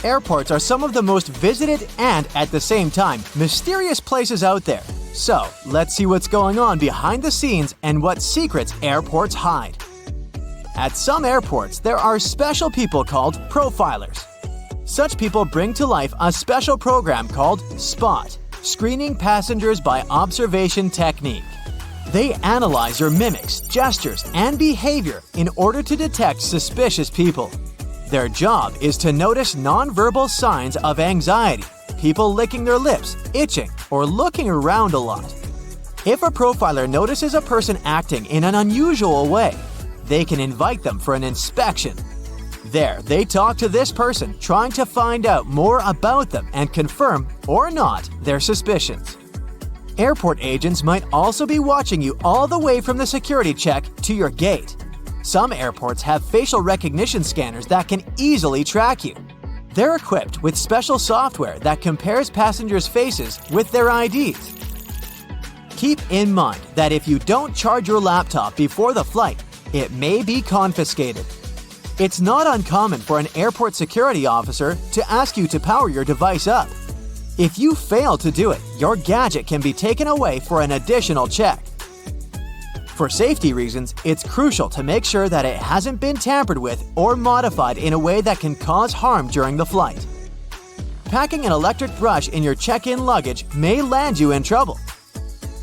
Airports are some of the most visited and, at the same time, mysterious places out there. So, let's see what's going on behind the scenes and what secrets airports hide. At some airports, there are special people called profilers. Such people bring to life a special program called SPOT, Screening Passengers by Observation Technique. They analyze your mimics, gestures, and behavior in order to detect suspicious people. Their job is to notice nonverbal signs of anxiety, people licking their lips, itching, or looking around a lot. If a profiler notices a person acting in an unusual way, they can invite them for an inspection. There, they talk to this person, trying to find out more about them and confirm, or not, their suspicions. Airport agents might also be watching you all the way from the security check to your gate. Some airports have facial recognition scanners that can easily track you. They're equipped with special software that compares passengers' faces with their IDs. Keep in mind that if you don't charge your laptop before the flight, it may be confiscated. It's not uncommon for an airport security officer to ask you to power your device up. If you fail to do it, your gadget can be taken away for an additional check. For safety reasons, it's crucial to make sure that it hasn't been tampered with or modified in a way that can cause harm during the flight. Packing an electric brush in your check-in luggage may land you in trouble.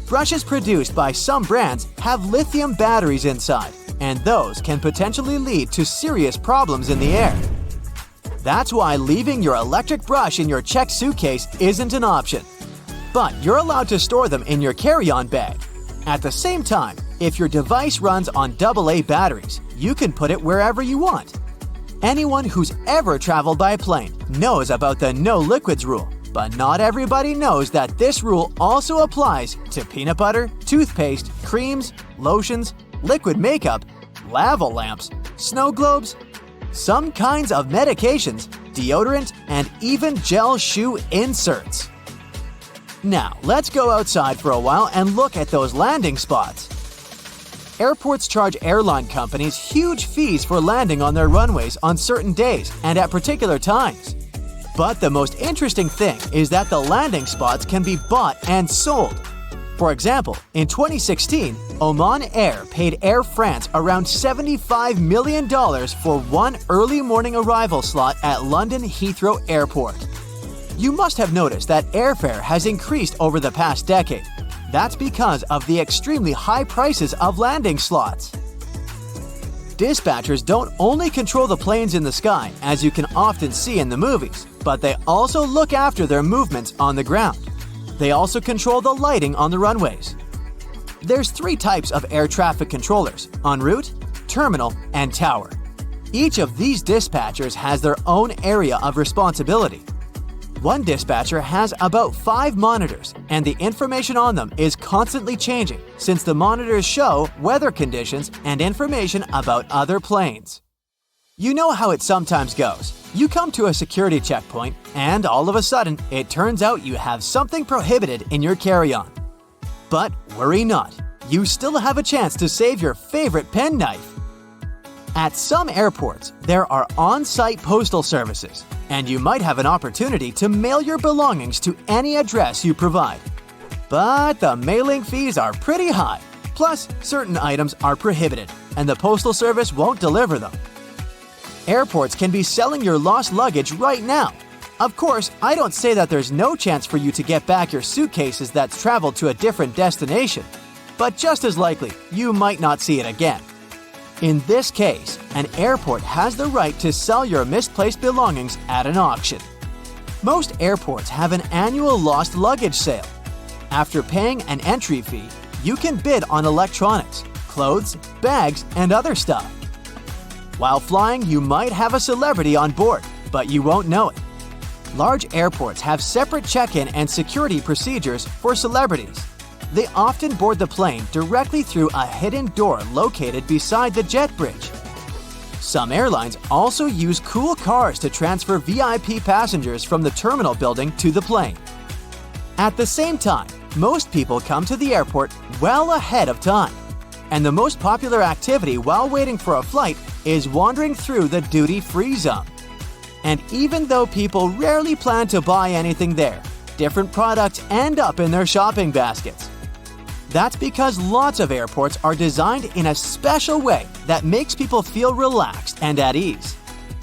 Brushes produced by some brands have lithium batteries inside, and those can potentially lead to serious problems in the air. That's why leaving your electric brush in your checked suitcase isn't an option. But you're allowed to store them in your carry-on bag. At the same time, if your device runs on AA batteries, you can put it wherever you want. Anyone who's ever traveled by plane knows about the no liquids rule, but not everybody knows that this rule also applies to peanut butter, toothpaste, creams, lotions, liquid makeup, lava lamps, snow globes, some kinds of medications, deodorant, and even gel shoe inserts. Now, let's go outside for a while and look at those landing spots. Airports charge airline companies huge fees for landing on their runways on certain days and at particular times. But the most interesting thing is that the landing spots can be bought and sold. For example, in 2016, Oman Air paid Air France around $75 million for one early morning arrival slot at London Heathrow Airport. You must have noticed that airfare has increased over the past decade. That's because of the extremely high prices of landing slots. Dispatchers don't only control the planes in the sky, as you can often see in the movies, but they also look after their movements on the ground. They also control the lighting on the runways. There's 3 types of air traffic controllers: en route, terminal, and tower. Each of these dispatchers has their own area of responsibility. One dispatcher has about 5 monitors, and the information on them is constantly changing since the monitors show weather conditions and information about other planes. You know how it sometimes goes. You come to a security checkpoint, and all of a sudden, it turns out you have something prohibited in your carry-on. But worry not, you still have a chance to save your favorite penknife. At some airports, there are on-site postal services, and you might have an opportunity to mail your belongings to any address you provide. But the mailing fees are pretty high, plus certain items are prohibited, and the postal service won't deliver them. Airports can be selling your lost luggage right now. Of course, I don't say that there's no chance for you to get back your suitcases that's traveled to a different destination, but just as likely, you might not see it again. In this case, an airport has the right to sell your misplaced belongings at an auction. Most airports have an annual lost luggage sale. After paying an entry fee, you can bid on electronics, clothes, bags, and other stuff. While flying, you might have a celebrity on board, but you won't know it. Large airports have separate check-in and security procedures for celebrities. They often board the plane directly through a hidden door located beside the jet bridge. Some airlines also use cool cars to transfer VIP passengers from the terminal building to the plane. At the same time, most people come to the airport well ahead of time. And the most popular activity while waiting for a flight is wandering through the duty-free zone. And even though people rarely plan to buy anything there, different products end up in their shopping baskets. That's because lots of airports are designed in a special way that makes people feel relaxed and at ease.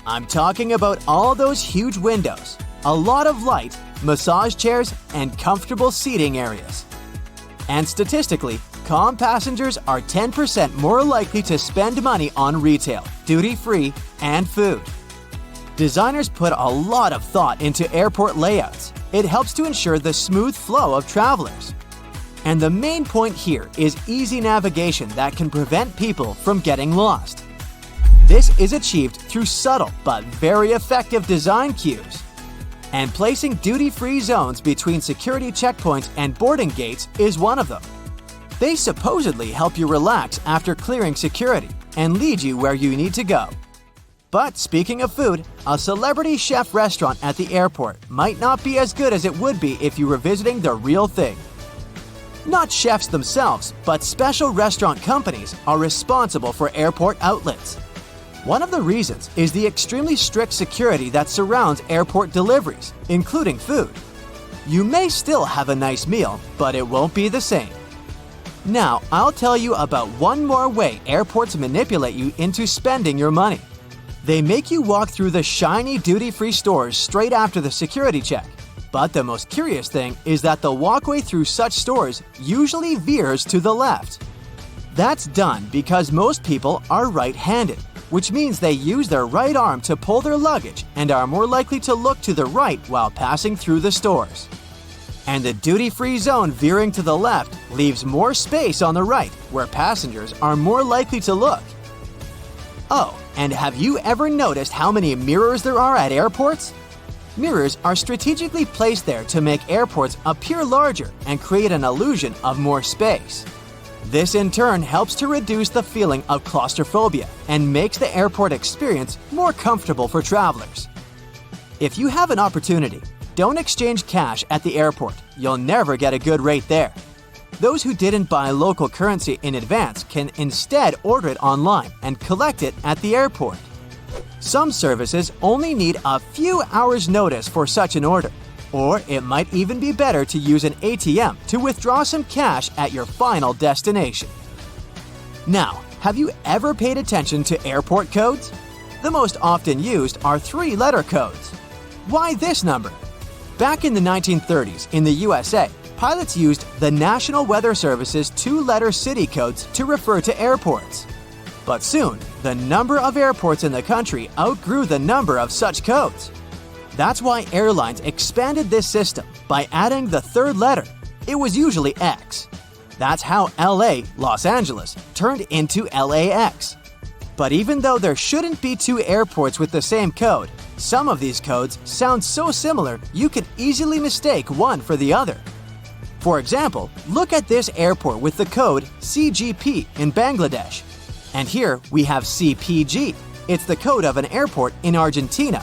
I'm talking about all those huge windows, a lot of light, massage chairs, and comfortable seating areas. And statistically, calm passengers are 10% more likely to spend money on retail, duty-free, and food. Designers put a lot of thought into airport layouts. It helps to ensure the smooth flow of travelers. And the main point here is easy navigation that can prevent people from getting lost. This is achieved through subtle but very effective design cues. And placing duty-free zones between security checkpoints and boarding gates is one of them. They supposedly help you relax after clearing security and lead you where you need to go. But speaking of food, a celebrity chef restaurant at the airport might not be as good as it would be if you were visiting the real thing. Not chefs themselves, but special restaurant companies are responsible for airport outlets. One of the reasons is the extremely strict security that surrounds airport deliveries, including food. You may still have a nice meal, but it won't be the same. Now, I'll tell you about one more way airports manipulate you into spending your money. They make you walk through the shiny duty-free stores straight after the security check. But the most curious thing is that the walkway through such stores usually veers to the left. That's done because most people are right-handed, which means they use their right arm to pull their luggage and are more likely to look to the right while passing through the stores. And the duty-free zone veering to the left leaves more space on the right, where passengers are more likely to look. Oh, and have you ever noticed how many mirrors there are at airports? Mirrors are strategically placed there to make airports appear larger and create an illusion of more space. This in turn helps to reduce the feeling of claustrophobia and makes the airport experience more comfortable for travelers. If you have an opportunity, don't exchange cash at the airport. You'll never get a good rate there. Those who didn't buy local currency in advance can instead order it online and collect it at the airport. Some services only need a few hours' notice for such an order, or it might even be better to use an ATM to withdraw some cash at your final destination. Now, have you ever paid attention to airport codes? The most often used are 3-letter codes. Why this number? Back in the 1930s in the USA, pilots used the National Weather Service's 2-letter city codes to refer to airports. But soon, the number of airports in the country outgrew the number of such codes. That's why airlines expanded this system by adding the 3rd letter. It was usually X. That's how LA, Los Angeles, turned into LAX. But even though there shouldn't be 2 airports with the same code, some of these codes sound so similar you could easily mistake one for the other. For example, look at this airport with the code CGP in Bangladesh. And here we have CPG. It's the code of an airport in Argentina.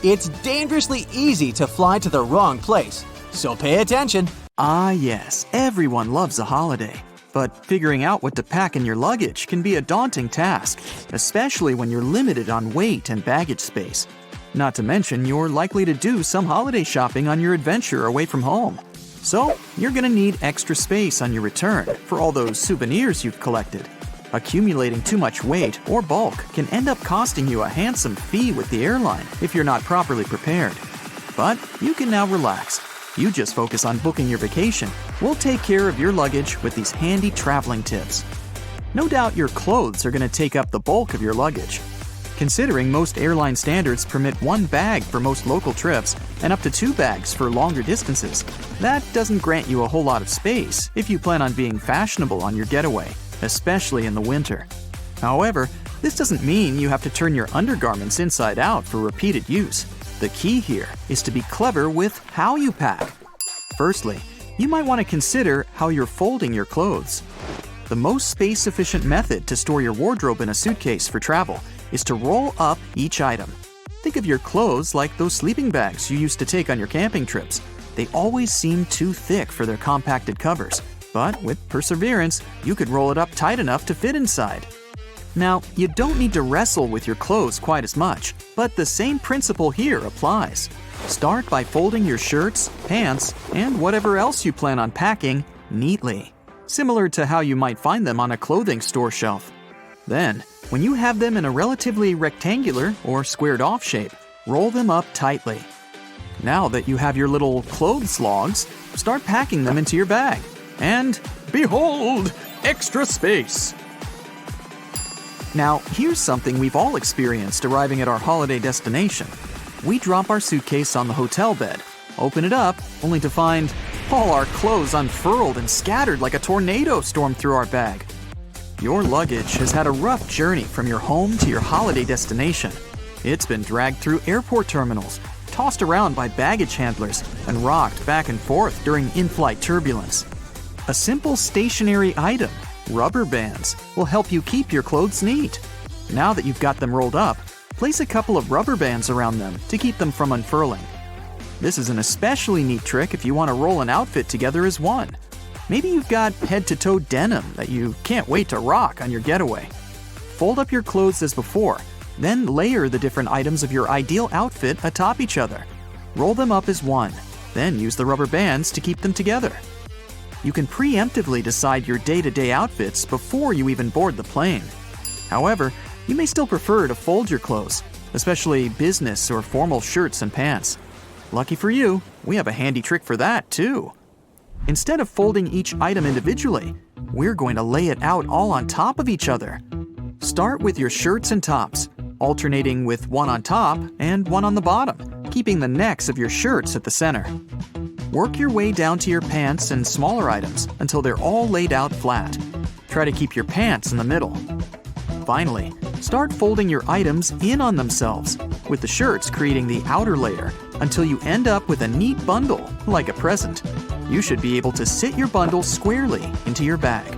It's dangerously easy to fly to the wrong place, so pay attention. Ah yes, everyone loves a holiday. But figuring out what to pack in your luggage can be a daunting task, especially when you're limited on weight and baggage space. Not to mention, you're likely to do some holiday shopping on your adventure away from home. So, you're gonna need extra space on your return for all those souvenirs you've collected. Accumulating too much weight or bulk can end up costing you a handsome fee with the airline if you're not properly prepared. But you can now relax. You just focus on booking your vacation. We'll take care of your luggage with these handy traveling tips. No doubt your clothes are going to take up the bulk of your luggage. Considering most airline standards permit 1 bag for most local trips and up to 2 bags for longer distances, that doesn't grant you a whole lot of space if you plan on being fashionable on your getaway, especially in the winter. However, this doesn't mean you have to turn your undergarments inside out for repeated use. The key here is to be clever with how you pack. Firstly, you might want to consider how you're folding your clothes. The most space-efficient method to store your wardrobe in a suitcase for travel is to roll up each item. Think of your clothes like those sleeping bags you used to take on your camping trips. They always seem too thick for their compacted covers, but with perseverance, you could roll it up tight enough to fit inside. Now, you don't need to wrestle with your clothes quite as much, but the same principle here applies. Start by folding your shirts, pants, and whatever else you plan on packing neatly, similar to how you might find them on a clothing store shelf. Then, when you have them in a relatively rectangular or squared-off shape, roll them up tightly. Now that you have your little clothes logs, start packing them into your bag. And behold, extra space! Now, here's something we've all experienced arriving at our holiday destination. We drop our suitcase on the hotel bed, open it up, only to find all our clothes unfurled and scattered like a tornado stormed through our bag. Your luggage has had a rough journey from your home to your holiday destination. It's been dragged through airport terminals, tossed around by baggage handlers, and rocked back and forth during in-flight turbulence. A simple stationary item, rubber bands, will help you keep your clothes neat. Now that you've got them rolled up, place a couple of rubber bands around them to keep them from unfurling. This is an especially neat trick if you want to roll an outfit together as one. Maybe you've got head-to-toe denim that you can't wait to rock on your getaway. Fold up your clothes as before, then layer the different items of your ideal outfit atop each other. Roll them up as one, then use the rubber bands to keep them together. You can preemptively decide your day-to-day outfits before you even board the plane. However, you may still prefer to fold your clothes, especially business or formal shirts and pants. Lucky for you, we have a handy trick for that too. Instead of folding each item individually, we're going to lay it out all on top of each other. Start with your shirts and tops, alternating with one on top and one on the bottom, keeping the necks of your shirts at the center. Work your way down to your pants and smaller items until they're all laid out flat. Try to keep your pants in the middle. Finally, start folding your items in on themselves, with the shirts creating the outer layer until you end up with a neat bundle, like a present. You should be able to sit your bundle squarely into your bag.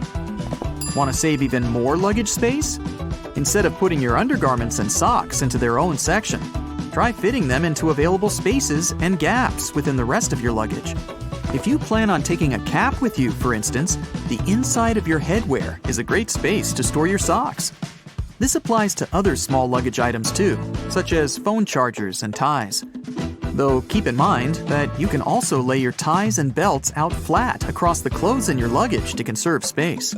Want to save even more luggage space? Instead of putting your undergarments and socks into their own section, try fitting them into available spaces and gaps within the rest of your luggage. If you plan on taking a cap with you, for instance, the inside of your headwear is a great space to store your socks. This applies to other small luggage items too, such as phone chargers and ties. Though keep in mind that you can also lay your ties and belts out flat across the clothes in your luggage to conserve space.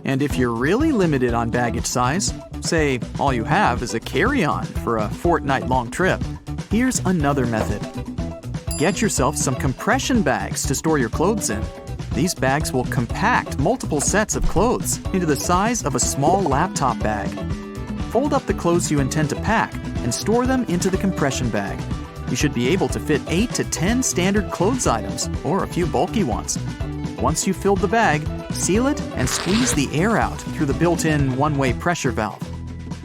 And if you're really limited on baggage size, say all you have is a carry-on for a fortnight-long trip, here's another method. Get yourself some compression bags to store your clothes in. These bags will compact multiple sets of clothes into the size of a small laptop bag. Fold up the clothes you intend to pack and store them into the compression bag. You should be able to fit 8 to 10 standard clothes items, or a few bulky ones. Once you've filled the bag, seal it and squeeze the air out through the built-in one-way pressure valve.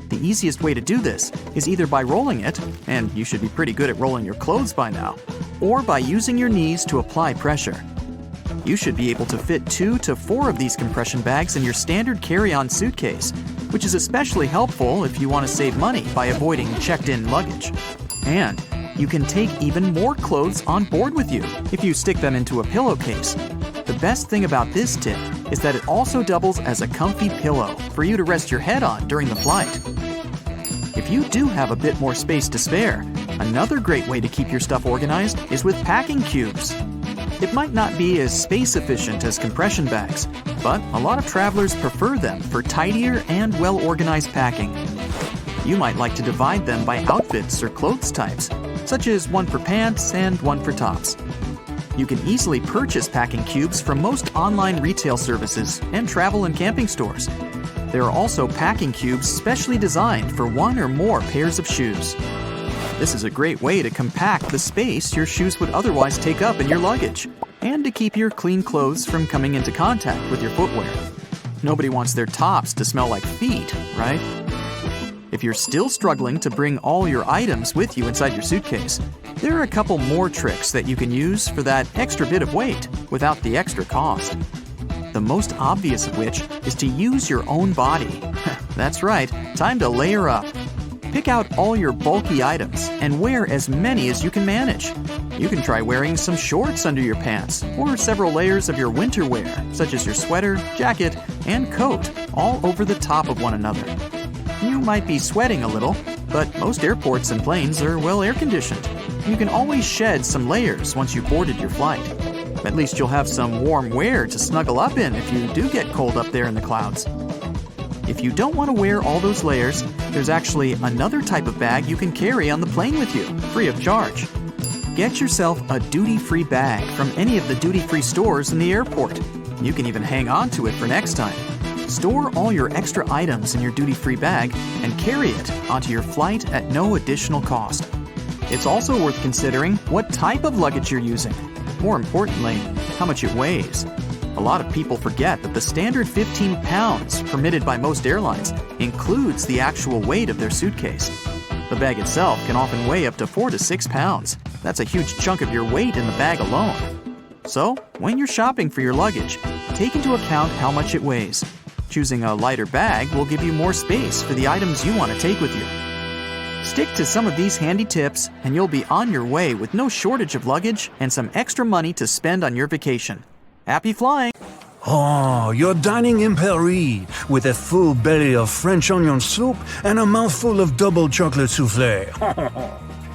The easiest way to do this is either by rolling it, and you should be pretty good at rolling your clothes by now, or by using your knees to apply pressure. You should be able to fit 2 to 4 of these compression bags in your standard carry-on suitcase, which is especially helpful if you want to save money by avoiding checked-in luggage. And you can take even more clothes on board with you if you stick them into a pillowcase. The best thing about this tip is that it also doubles as a comfy pillow for you to rest your head on during the flight. If you do have a bit more space to spare, another great way to keep your stuff organized is with packing cubes. It might not be as space efficient as compression bags, but a lot of travelers prefer them for tidier and well-organized packing. You might like to divide them by outfits or clothes types, such as one for pants and one for tops. You can easily purchase packing cubes from most online retail services and travel and camping stores. There are also packing cubes specially designed for one or more pairs of shoes. This is a great way to compact the space your shoes would otherwise take up in your luggage, and to keep your clean clothes from coming into contact with your footwear. Nobody wants their tops to smell like feet, right? If you're still struggling to bring all your items with you inside your suitcase, there are a couple more tricks that you can use for that extra bit of weight without the extra cost. The most obvious of which is to use your own body. That's right, time to layer up. Pick out all your bulky items and wear as many as you can manage. You can try wearing some shorts under your pants, or several layers of your winter wear, such as your sweater, jacket, and coat, all over the top of one another. might be sweating a little, but most airports and planes are well air-conditioned. You can always shed some layers once you've boarded your flight. At least you'll have some warm wear to snuggle up in if you do get cold up there in the clouds. If you don't want to wear all those layers, there's actually another type of bag you can carry on the plane with you, free of charge. Get yourself a duty-free bag from any of the duty-free stores in the airport. You can even hang on to it for next time. Store all your extra items in your duty-free bag and carry it onto your flight at no additional cost. It's also worth considering what type of luggage you're using. More importantly, how much it weighs. A lot of people forget that the standard 15 pounds permitted by most airlines includes the actual weight of their suitcase. The bag itself can often weigh up to 4 to 6 pounds. That's a huge chunk of your weight in the bag alone. So, when you're shopping for your luggage, take into account how much it weighs. Choosing a lighter bag will give you more space for the items you want to take with you. Stick to some of these handy tips and you'll be on your way with no shortage of luggage and some extra money to spend on your vacation. Happy flying! Oh, you're dining in Paris with a full belly of French onion soup and a mouthful of double chocolate soufflé.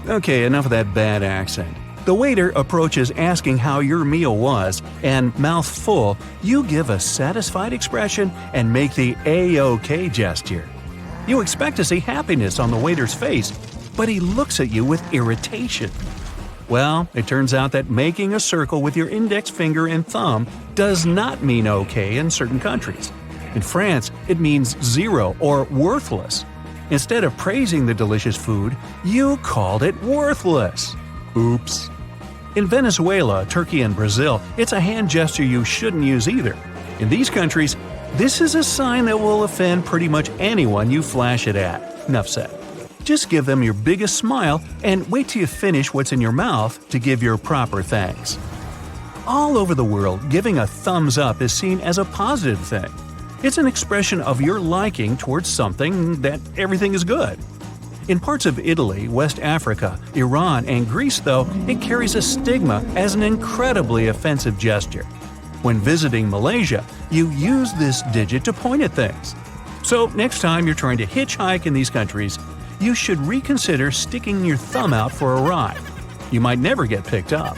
Okay, enough of that bad accent. The waiter approaches asking how your meal was, and mouth full, you give a satisfied expression and make the A-OK gesture. You expect to see happiness on the waiter's face, but he looks at you with irritation. Well, it turns out that making a circle with your index finger and thumb does not mean okay in certain countries. In France, it means zero or worthless. Instead of praising the delicious food, you called it worthless. Oops. In Venezuela, Turkey, and Brazil, it's a hand gesture you shouldn't use either. In these countries, this is a sign that will offend pretty much anyone you flash it at. Enough said. Just give them your biggest smile and wait till you finish what's in your mouth to give your proper thanks. All over the world, giving a thumbs up is seen as a positive thing. It's an expression of your liking towards something that everything is good. In parts of Italy, West Africa, Iran, and Greece, though, it carries a stigma as an incredibly offensive gesture. When visiting Malaysia, you use this digit to point at things. So next time you're trying to hitchhike in these countries, you should reconsider sticking your thumb out for a ride. You might never get picked up.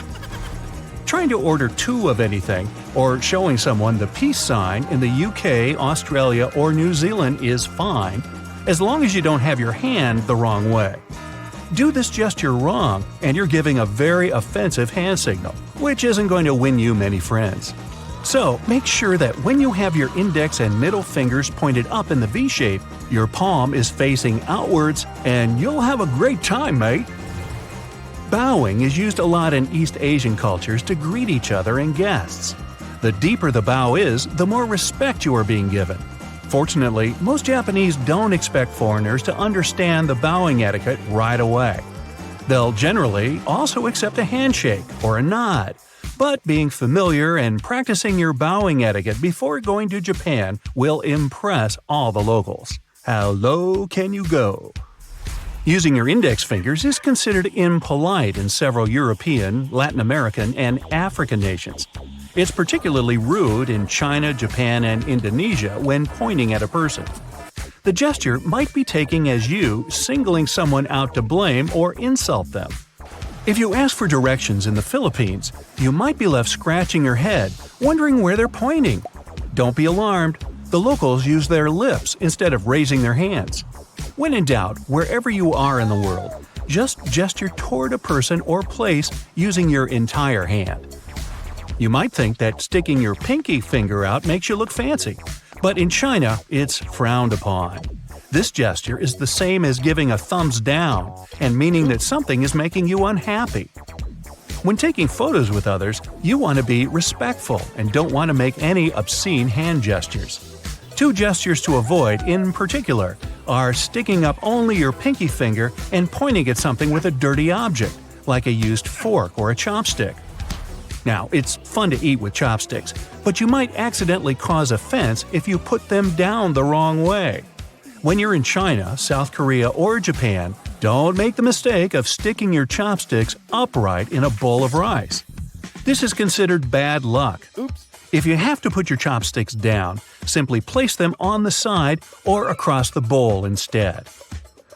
Trying to order two of anything or showing someone the peace sign in the UK, Australia, or New Zealand is fine, as long as you don't have your hand the wrong way. Do this gesture wrong, and you're giving a very offensive hand signal, which isn't going to win you many friends. So, make sure that when you have your index and middle fingers pointed up in the V shape, your palm is facing outwards, and you'll have a great time, mate! Bowing is used a lot in East Asian cultures to greet each other and guests. The deeper the bow is, the more respect you are being given. Fortunately, most Japanese don't expect foreigners to understand the bowing etiquette right away. They'll generally also accept a handshake or a nod, but being familiar and practicing your bowing etiquette before going to Japan will impress all the locals. How low can you go? Using your index fingers is considered impolite in several European, Latin American, and African nations. It's particularly rude in China, Japan, and Indonesia when pointing at a person. The gesture might be taken as you singling someone out to blame or insult them. If you ask for directions in the Philippines, you might be left scratching your head, wondering where they're pointing. Don't be alarmed. The locals use their lips instead of raising their hands. When in doubt, wherever you are in the world, just gesture toward a person or place using your entire hand. You might think that sticking your pinky finger out makes you look fancy, but in China, it's frowned upon. This gesture is the same as giving a thumbs down and meaning that something is making you unhappy. When taking photos with others, you want to be respectful and don't want to make any obscene hand gestures. Two gestures to avoid, in particular, are sticking up only your pinky finger and pointing at something with a dirty object, like a used fork or a chopstick. Now, it's fun to eat with chopsticks, but you might accidentally cause offense if you put them down the wrong way. When you're in China, South Korea, or Japan, don't make the mistake of sticking your chopsticks upright in a bowl of rice. This is considered bad luck. Oops. If you have to put your chopsticks down, Simply place them on the side or across the bowl instead.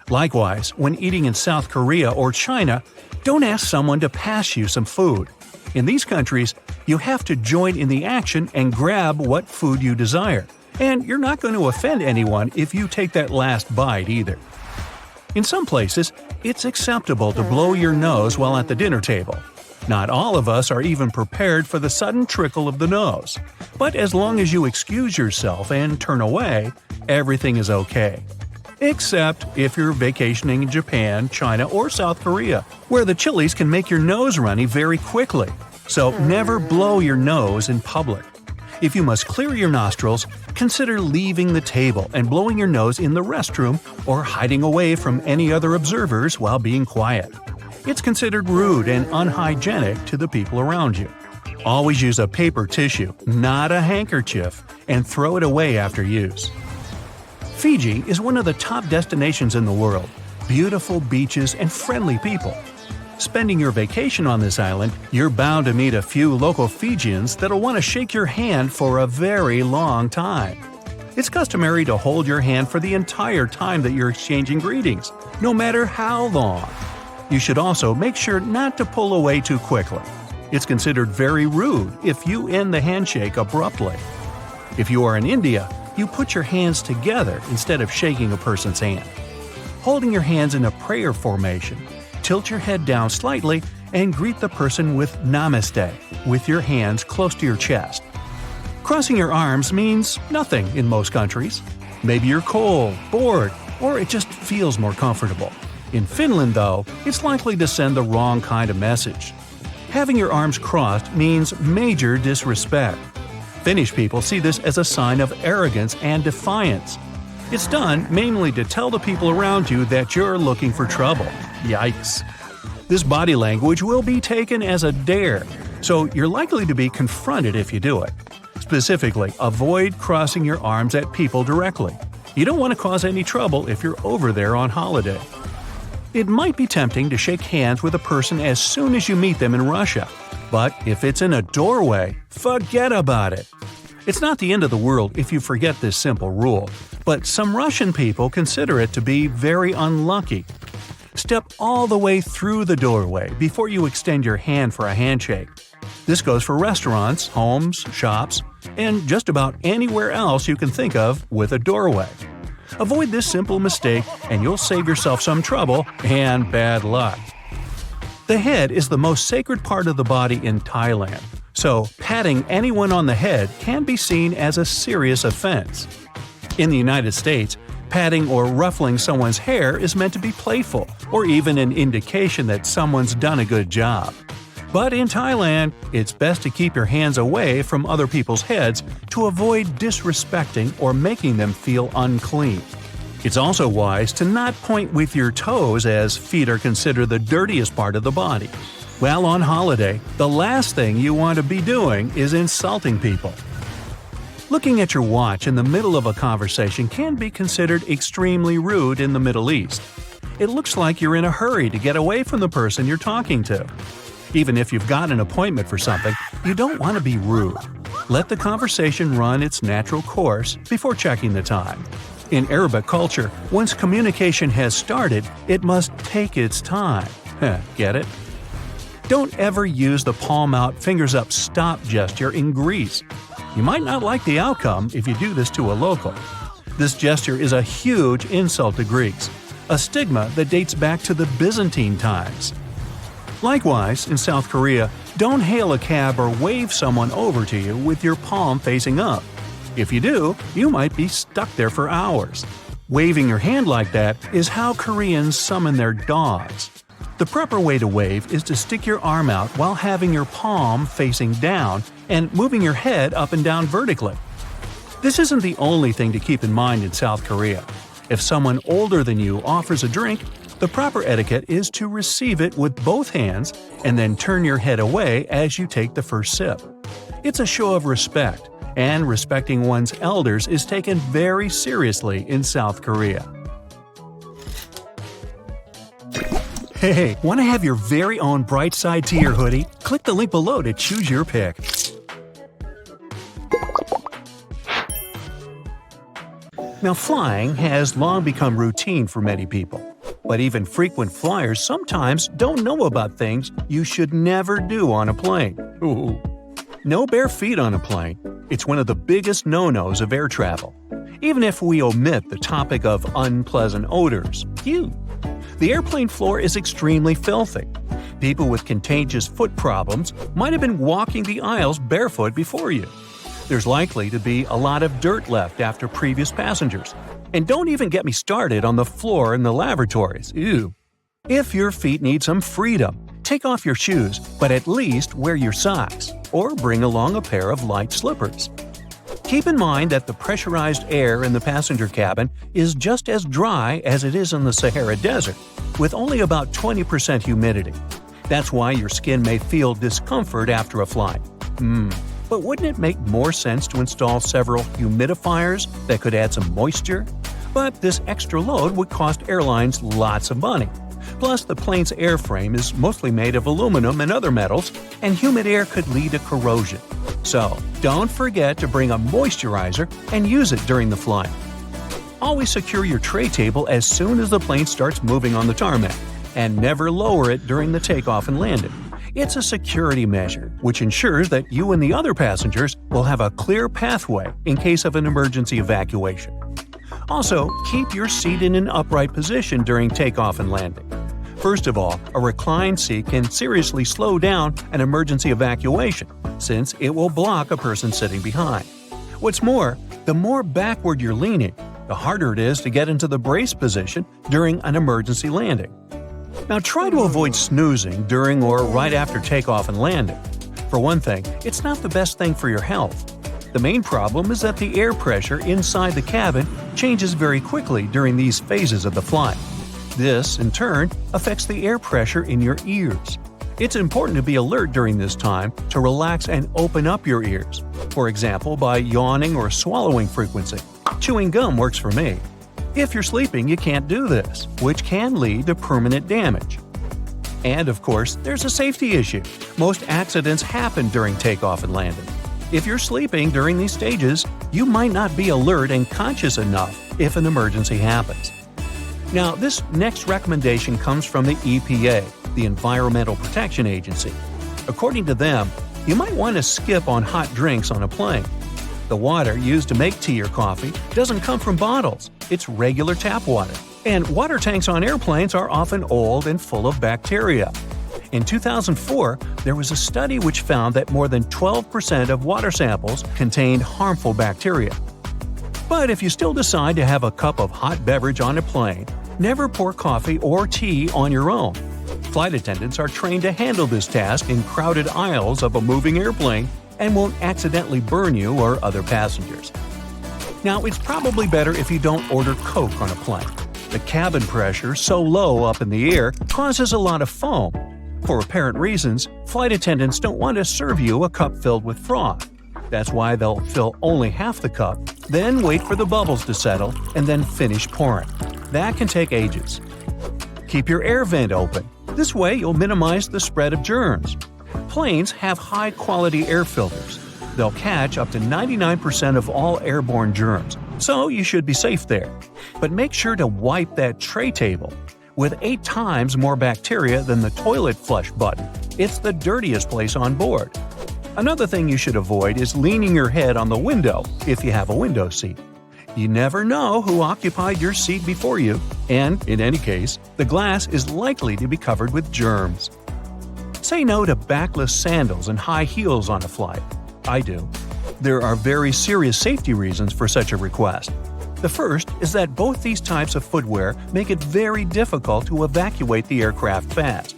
Likewise, when eating in South Korea or China, don't ask someone to pass you some food. In these countries, you have to join in the action and grab what food you desire, and you're not going to offend anyone if you take that last bite either. In some places, it's acceptable to blow your nose while at the dinner table. Not all of us are even prepared for the sudden trickle of the nose, but as long as you excuse yourself and turn away, everything is okay. Except if you're vacationing in Japan, China, or South Korea, where the chilies can make your nose runny very quickly. So never blow your nose in public. If you must clear your nostrils, consider leaving the table and blowing your nose in the restroom or hiding away from any other observers while being quiet. It's considered rude and unhygienic to the people around you. Always use a paper tissue, not a handkerchief, and throw it away after use. Fiji is one of the top destinations in the world. Beautiful beaches and friendly people. Spending your vacation on this island, you're bound to meet a few local Fijians that'll want to shake your hand for a very long time. It's customary to hold your hand for the entire time that you're exchanging greetings, no matter how long. You should also make sure not to pull away too quickly. It's considered very rude if you end the handshake abruptly. If you are in India, you put your hands together instead of shaking a person's hand. Holding your hands in a prayer formation, tilt your head down slightly and greet the person with Namaste with your hands close to your chest. Crossing your arms means nothing in most countries. Maybe you're cold, bored, or it just feels more comfortable. In Finland, though, it's likely to send the wrong kind of message. Having your arms crossed means major disrespect. Finnish people see this as a sign of arrogance and defiance. It's done mainly to tell the people around you that you're looking for trouble. Yikes. This body language will be taken as a dare, so you're likely to be confronted if you do it. Specifically, avoid crossing your arms at people directly. You don't want to cause any trouble if you're over there on holiday. It might be tempting to shake hands with a person as soon as you meet them in Russia, but if it's in a doorway, forget about it. It's not the end of the world if you forget this simple rule, but some Russian people consider it to be very unlucky. Step all the way through the doorway before you extend your hand for a handshake. This goes for restaurants, homes, shops, and just about anywhere else you can think of with a doorway. Avoid this simple mistake and you'll save yourself some trouble and bad luck. The head is the most sacred part of the body in Thailand, so patting anyone on the head can be seen as a serious offense. In the United States, patting or ruffling someone's hair is meant to be playful or even an indication that someone's done a good job. But in Thailand, it's best to keep your hands away from other people's heads to avoid disrespecting or making them feel unclean. It's also wise to not point with your toes, as feet are considered the dirtiest part of the body. While on holiday, the last thing you want to be doing is insulting people. Looking at your watch in the middle of a conversation can be considered extremely rude in the Middle East. It looks like you're in a hurry to get away from the person you're talking to. Even if you've got an appointment for something, you don't want to be rude. Let the conversation run its natural course before checking the time. In Arabic culture, once communication has started, it must take its time. Get it? Don't ever use the palm out, fingers up stop gesture in Greece. You might not like the outcome if you do this to a local. This gesture is a huge insult to Greeks, a stigma that dates back to the Byzantine times. Likewise, in South Korea, don't hail a cab or wave someone over to you with your palm facing up. If you do, you might be stuck there for hours. Waving your hand like that is how Koreans summon their dogs. The proper way to wave is to stick your arm out while having your palm facing down and moving your head up and down vertically. This isn't the only thing to keep in mind in South Korea. If someone older than you offers a drink, the proper etiquette is to receive it with both hands and then turn your head away as you take the first sip. It's a show of respect, and respecting one's elders is taken very seriously in South Korea. Hey, want to have your very own bright side to your hoodie? Click the link below to choose your pick. Now, flying has long become routine for many people, but even frequent flyers sometimes don't know about things you should never do on a plane. Ooh. No bare feet on a plane. It's one of the biggest no-nos of air travel. Even if we omit the topic of unpleasant odors. Phew. The airplane floor is extremely filthy. People with contagious foot problems might have been walking the aisles barefoot before you. There's likely to be a lot of dirt left after previous passengers. And don't even get me started on the floor in the lavatories. Ew. If your feet need some freedom, take off your shoes, but at least wear your socks, or bring along a pair of light slippers. Keep in mind that the pressurized air in the passenger cabin is just as dry as it is in the Sahara Desert, with only about 20% humidity. That's why your skin may feel discomfort after a flight. But wouldn't it make more sense to install several humidifiers that could add some moisture? But this extra load would cost airlines lots of money. Plus, the plane's airframe is mostly made of aluminum and other metals, and humid air could lead to corrosion. So, don't forget to bring a moisturizer and use it during the flight. Always secure your tray table as soon as the plane starts moving on the tarmac, and never lower it during the takeoff and landing. It's a security measure, which ensures that you and the other passengers will have a clear pathway in case of an emergency evacuation. Also, keep your seat in an upright position during takeoff and landing. First of all, a reclined seat can seriously slow down an emergency evacuation, since it will block a person sitting behind. What's more, the more backward you're leaning, the harder it is to get into the brace position during an emergency landing. Now try to avoid snoozing during or right after takeoff and landing. For one thing, it's not the best thing for your health. The main problem is that the air pressure inside the cabin changes very quickly during these phases of the flight. This, in turn, affects the air pressure in your ears. It's important to be alert during this time to relax and open up your ears, for example by yawning or swallowing frequency. Chewing gum works for me. If you're sleeping, you can't do this, which can lead to permanent damage. And of course, there's a safety issue. Most accidents happen during takeoff and landing. If you're sleeping during these stages, you might not be alert and conscious enough if an emergency happens. Now, this next recommendation comes from the EPA, the Environmental Protection Agency. According to them, you might want to skip on hot drinks on a plane. The water used to make tea or coffee doesn't come from bottles, it's regular tap water. And water tanks on airplanes are often old and full of bacteria. In 2004, there was a study which found that more than 12% of water samples contained harmful bacteria. But if you still decide to have a cup of hot beverage on a plane, never pour coffee or tea on your own. Flight attendants are trained to handle this task in crowded aisles of a moving airplane and won't accidentally burn you or other passengers. Now, it's probably better if you don't order Coke on a plane. The cabin pressure, so low up in the air, causes a lot of foam. For apparent reasons, flight attendants don't want to serve you a cup filled with froth. That's why they'll fill only half the cup, then wait for the bubbles to settle, and then finish pouring. That can take ages. Keep your air vent open. This way you'll minimize the spread of germs. Planes have high-quality air filters. They'll catch up to 99% of all airborne germs, so you should be safe there. But make sure to wipe that tray table. With 8 times more bacteria than the toilet flush button, it's the dirtiest place on board. Another thing you should avoid is leaning your head on the window if you have a window seat. You never know who occupied your seat before you, and, in any case, the glass is likely to be covered with germs. Say no to backless sandals and high heels on a flight. I do. There are very serious safety reasons for such a request. The first is that both these types of footwear make it very difficult to evacuate the aircraft fast.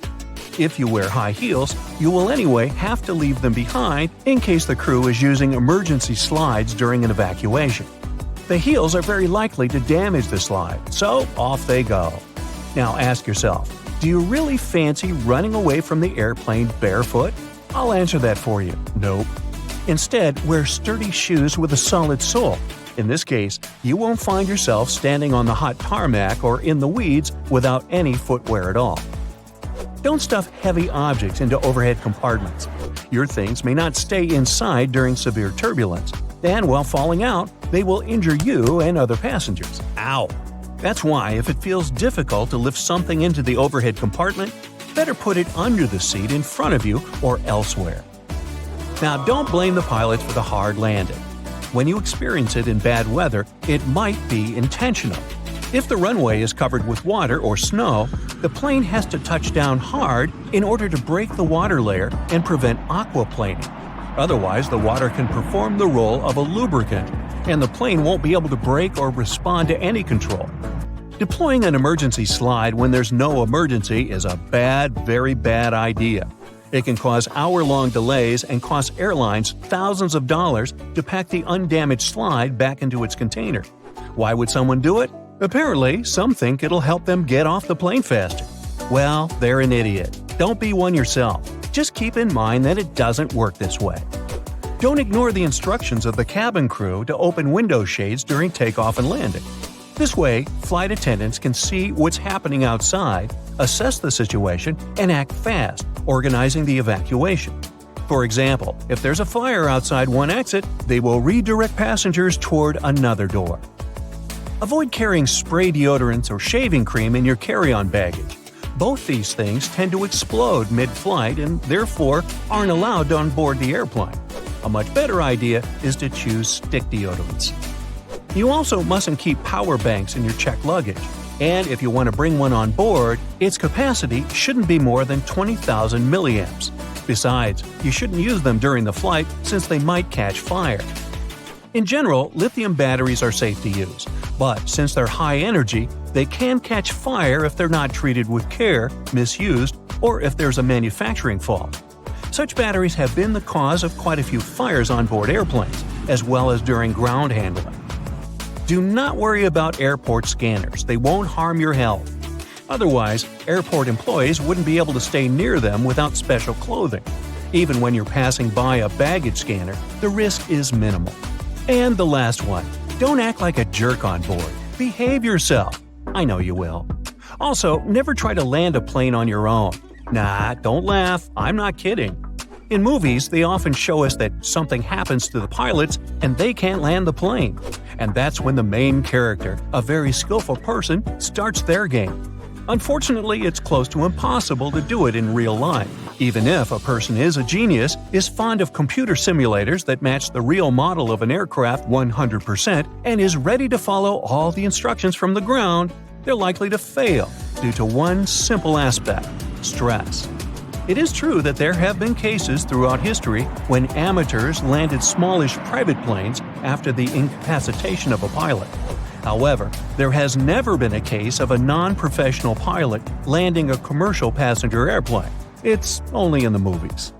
If you wear high heels, you will anyway have to leave them behind in case the crew is using emergency slides during an evacuation. The heels are very likely to damage the slide, so off they go. Now ask yourself, do you really fancy running away from the airplane barefoot? I'll answer that for you. Nope. Instead, wear sturdy shoes with a solid sole. In this case, you won't find yourself standing on the hot tarmac or in the weeds without any footwear at all. Don't stuff heavy objects into overhead compartments. Your things may not stay inside during severe turbulence. and while falling out, they will injure you and other passengers. Ow! That's why, if it feels difficult to lift something into the overhead compartment, better put it under the seat in front of you or elsewhere. Now, don't blame the pilots for the hard landing. When you experience it in bad weather, it might be intentional. If the runway is covered with water or snow, the plane has to touch down hard in order to break the water layer and prevent aquaplaning. Otherwise, the water can perform the role of a lubricant, and the plane won't be able to brake or respond to any control. Deploying an emergency slide when there's no emergency is a very bad idea. It can cause hour-long delays and cost airlines thousands of dollars to pack the undamaged slide back into its container. Why would someone do it? Apparently, some think it'll help them get off the plane faster. Well, they're an idiot. Don't be one yourself. Just keep in mind that it doesn't work this way. Don't ignore the instructions of the cabin crew to open window shades during takeoff and landing. This way, flight attendants can see what's happening outside, assess the situation, and act fast, organizing the evacuation. For example, if there's a fire outside one exit, they will redirect passengers toward another door. Avoid carrying spray deodorants or shaving cream in your carry-on baggage. Both these things tend to explode mid-flight and therefore aren't allowed on board the airplane. A much better idea is to choose stick deodorants. You also mustn't keep power banks in your checked luggage, and if you want to bring one on board, its capacity shouldn't be more than 20,000 milliamps. Besides, you shouldn't use them during the flight since they might catch fire. In general, lithium batteries are safe to use, but since they're high energy, they can catch fire if they're not treated with care, misused, or if there's a manufacturing fault. Such batteries have been the cause of quite a few fires on board airplanes, as well as during ground handling. Do not worry about airport scanners, they won't harm your health. Otherwise, airport employees wouldn't be able to stay near them without special clothing. Even when you're passing by a baggage scanner, the risk is minimal. And the last one, don't act like a jerk on board. Behave yourself. I know you will. Also, never try to land a plane on your own. Nah, don't laugh, I'm not kidding. In movies, they often show us that something happens to the pilots and they can't land the plane. And that's when the main character, a very skillful person, starts their game. Unfortunately, it's close to impossible to do it in real life. Even if a person is a genius, is fond of computer simulators that match the real model of an aircraft 100%, and is ready to follow all the instructions from the ground, they're likely to fail due to one simple aspect: stress. It is true that there have been cases throughout history when amateurs landed smallish private planes after the incapacitation of a pilot. However, there has never been a case of a non-professional pilot landing a commercial passenger airplane. It's only in the movies.